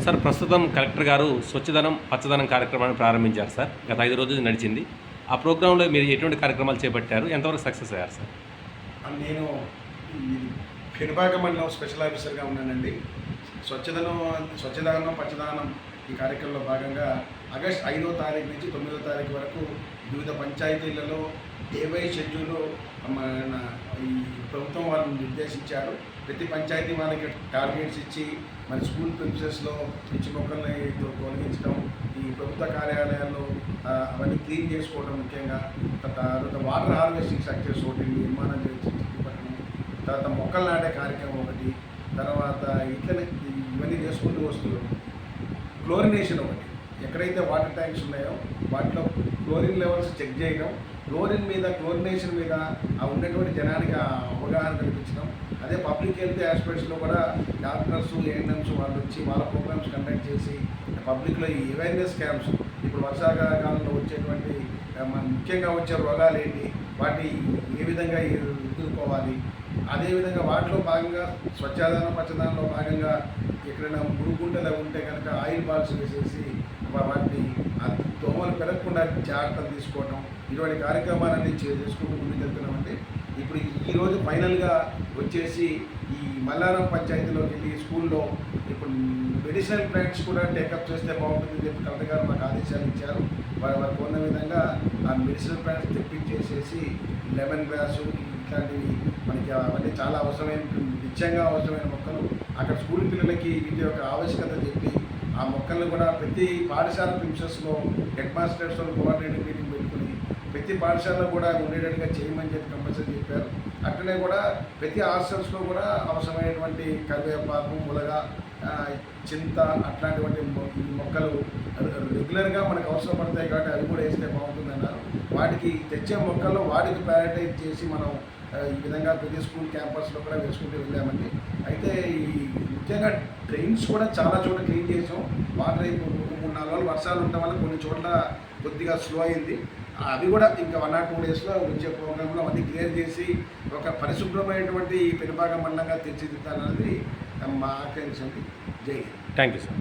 Sir ప్రస్తుతం collector గారు స్వచ్ఛదనం పచ్చదనం కార్యక్రమాన్ని ప్రారంభించారు సార్. గత 5 రోజులు నడిచింది. ఆ ప్రోగ్రాంలో మీరు ఎటువంటి కార్యక్రమాలు చేపట్టారు, ఎంతవరకు సక్సెస్ అయ్యారు సార్? నేను పెనుబాక మండలం స్పెషల్ ఆఫీసర్గా ఉన్నానండి. స్వచ్ఛదనం పచ్చదనం ఈ కార్యక్రమంలో భాగంగా ఆగస్టు 5వ తారీఖు నుంచి 9వ తారీఖు వరకు వివిధ పంచాయతీలలో ఏవై షెడ్యూల్లో మన ఈ ప్రభుత్వం వాళ్ళు నిర్దేశించారు. ప్రతి పంచాయతీ వాళ్ళకి టార్గెట్స్ ఇచ్చి మన స్కూల్ ప్రిన్సెస్లో పిచ్చి మొక్కల్ని తొలగించడం, ఈ ప్రభుత్వ కార్యాలయాల్లో అవన్నీ క్లీన్ చేసుకోవడం, ముఖ్యంగా తర్వాత వాటర్ హార్వెస్టింగ్ స్ట్రక్చర్స్ ఒకటి నిర్మాణం చేపట్టడం, తర్వాత మొక్కలు నాటే కార్యక్రమం ఒకటి, తర్వాత ఇట్లనే ఇవన్నీ చేసుకుంటూ వస్తున్నాం. క్లోరినేషన్ ఒకటి, ఎక్కడైతే వాటర్ ట్యాంక్స్ ఉన్నాయో వాటిలో క్లోరిన్ లెవెల్స్ చెక్ చేయడం, క్లోరినేషన్ మీద ఉన్నటువంటి జనానికి అవగాహన కల్పించడం. అదే పబ్లిక్ హెల్త్ ఆస్పెక్ట్స్లో కూడా డాక్టర్స్ ఏఎన్ఎంస్ వాళ్ళు వచ్చి వాళ్ళ ప్రోగ్రామ్స్ కండక్ట్ చేసి పబ్లిక్లో ఈ అవేర్నెస్ క్యాంప్స్, ఇప్పుడు వర్షాకాలంలో వచ్చేటువంటి ముఖ్యంగా వచ్చే రోగాలు ఏంటి, వాటిని ఏ విధంగా ఎదుర్కోవాలి, అదేవిధంగా వాటిలో భాగంగా స్వచ్ఛదనం పచ్చదనంలో భాగంగా ఎక్కడైనా మురుగుంటలు ఉంటే కనుక ఆయిల్ బాల్స్ వేసేసి వాటిని దోమలు పెరగకుండా జాగ్రత్తలు తీసుకోవటం, ఇటువంటి కార్యక్రమాలన్నీ చేసుకుంటూ ముందుకెళ్తున్నామండి. ఇప్పుడు ఈరోజు ఫైనల్గా వచ్చేసి ఈ మల్లారం పంచాయతీలోకి వెళ్ళి స్కూల్లో ఇప్పుడు మెడిసినల్ ప్లాంట్స్ కూడా టేకప్ చేస్తే బాగుంటుందని చెప్పి కలెక్టర్ గారు మాకు ఆదేశాలు ఇచ్చారు. వారు కోరిన విధంగా ఆ మెడిసినల్ ప్లాంట్స్ తెప్పించేసేసి లెమన్ గ్రాసు ఇట్లాంటివి మనకి అవన్నీ చాలా నిత్యంగా అవసరమైన మొక్కలు అక్కడ స్కూల్ పిల్లలకి వీటి యొక్క ఆవశ్యకత చెప్పి ఆ మొక్కలను కూడా ప్రతి పాఠశాల ప్రిన్సెస్లో హెడ్ మాస్టర్స్తో కోఆర్డినేటివ్ మీటింగ్ పెట్టుకుని ప్రతి పాఠశాలలో కూడా ఉండేటట్టుగా చేయమని చెప్పి కంపల్సరీ చెప్పారు. అట్లనే కూడా ప్రతి హాస్టల్స్లో కూడా అవసరమైనటువంటి కరివేపాకు, ములగ, చింత అట్లాంటివంటి మొక్కలు రెగ్యులర్గా మనకు అవసరం పడతాయి కాబట్టి అవి కూడా వేస్తే బాగుంటుందన్నారు. వాటికి తెచ్చే మొక్కల్లో వాటికి ప్రయారిటైజ్ చేసి మనం ఈ విధంగా ప్రతి స్కూల్ క్యాంపస్లో కూడా వేసుకుంటూ వెళ్ళామండి. అయితే ఈ ముఖ్యంగా డ్రైన్స్ కూడా చాలా చోట్ల క్లీన్ చేసాం. వాటర్ 3-4 రోజులు వర్షాలు ఉండటం వల్ల కొన్ని చోట్ల కొద్దిగా స్లో అయింది. అవి కూడా ఇంకా 1 or 2 డేస్లో వచ్చే ప్రోగ్రాంలో అవన్నీ క్లియర్ చేసి ఒక పరిశుభ్రమైనటువంటి పెనుబాక మండలంగా తీర్చిదిద్దాలన్నది మా ఆకాంక్ష. జై హింద్. Thank you sir.